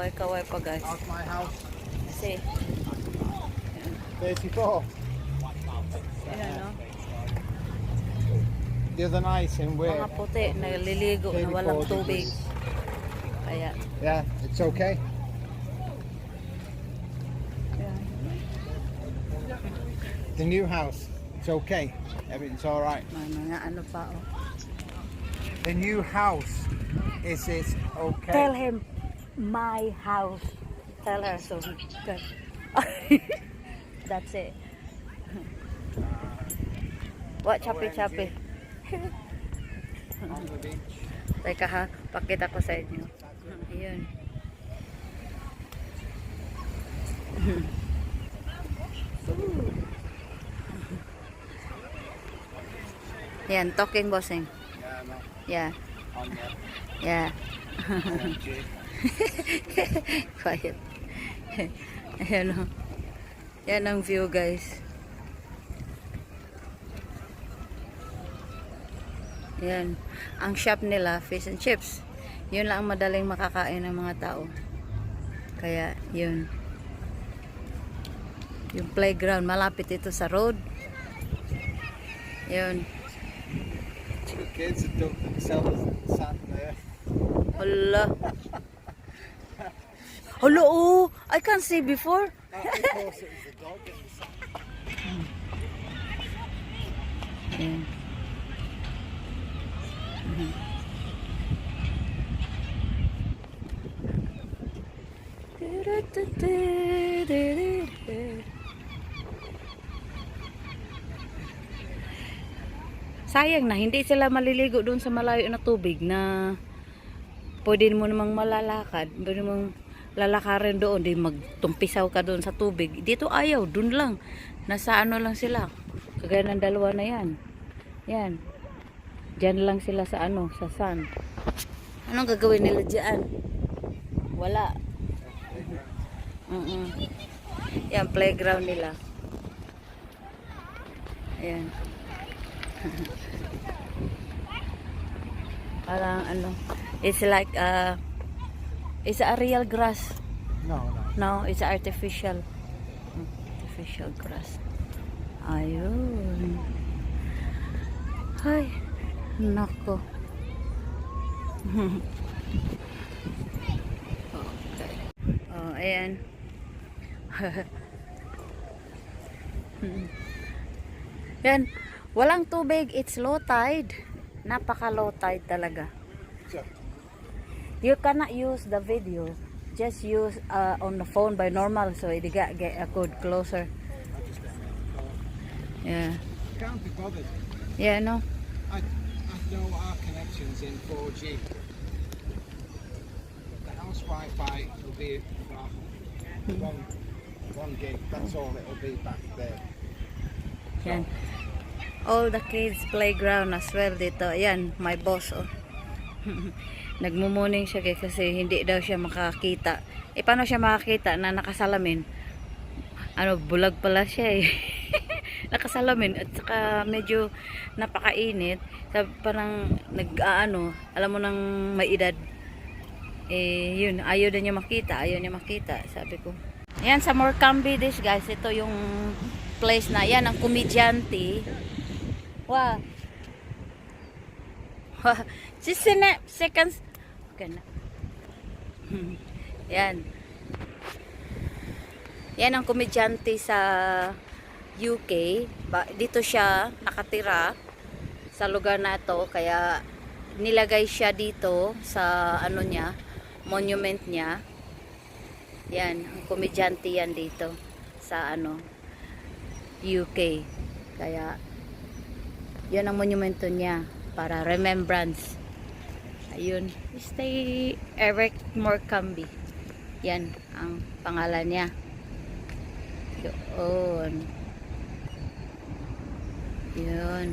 Kaway-kaway pa guys. How's my house? Kasi, 34. ayan no. The other night in where? Mga puti, naliligo na walang 34 tubig. degrees. Kaya, Yeah, it's okay. ayan. The new house, it's okay. Everything's all right. May mga ano pa oh. The new house, is it okay? Tell him, my house. Tell her so good. That's it. What chapi-chapi? On the beach. Teka ha, pakita ko sa inyo. Ayun. Yan, talking bossing. Yeah, no, Yeah, on there. yeah. OMG. Quiet. Ayan o. Yan ang view guys. Yan. Ang shop nila, fish and chips. Yun lang ang madaling makakain ng mga tao. Kaya, yun. Yung playground, malapit ito sa road. Yun. Two kids have dumped themselves sat there. Hala. Hala, oh. I can't see before. Of course, it was the dog in the sat. Yan. Sayang na hindi sila maliligo doon sa malayo na tubig na pwede mo namang malalakad, pwede mong lalakarin doon, di magtumpisaw ka doon sa tubig. Dito ayaw, doon lang. Nasa ano lang sila. Kagaya ng dalawa na yan. Yan. Diyan lang sila sa ano, sa sand. Anong gagawin nila diyan? Wala. Yan, playground nila. Ayan. Parang ano, it's like it's a real grass. No, no. No, it's artificial. Artificial grass. Ayun. Ay, nako. Okay. Oh, ayan. Yan. Walang tubig. It's low tide. Napaka low tide talaga. Sure. You cannot use the video. Just use on the phone by normal so it get a good closer. Yeah. Can't be bothered. Yeah, no. I know our connection's in 4G. The house Wi-Fi will be one gig. That's all it'll be back there. Yan. All the kids playground as well dito. Ayan, my boss. Oh. Nagmumuning siya kasi hindi daw siya makakita. Eh, paano siya makakita na nakasalamin? Ano, bulag pala siya eh. Nakasalamin at saka medyo napakainit. Parang nag-aano, alam mo nang may edad. Eh, yun, ayaw na niya makita. Ayaw niya makita, sabi ko. Ayan, sa Morecambe Dish guys. Ito yung place na. Yan, ang komedyante. Wow. Just seconds. Okay na. Yan. Yan ang komedyante sa UK. Dito siya nakatira sa lugar na ito. Kaya nilagay siya dito sa ano niya, monument niya. Yan, ang komedyante yan dito sa ano, UK. Kaya yan ang monumento niya para remembrance. Ayun, stay Eric Morecambe. Yan ang pangalan niya. Yun. Yun.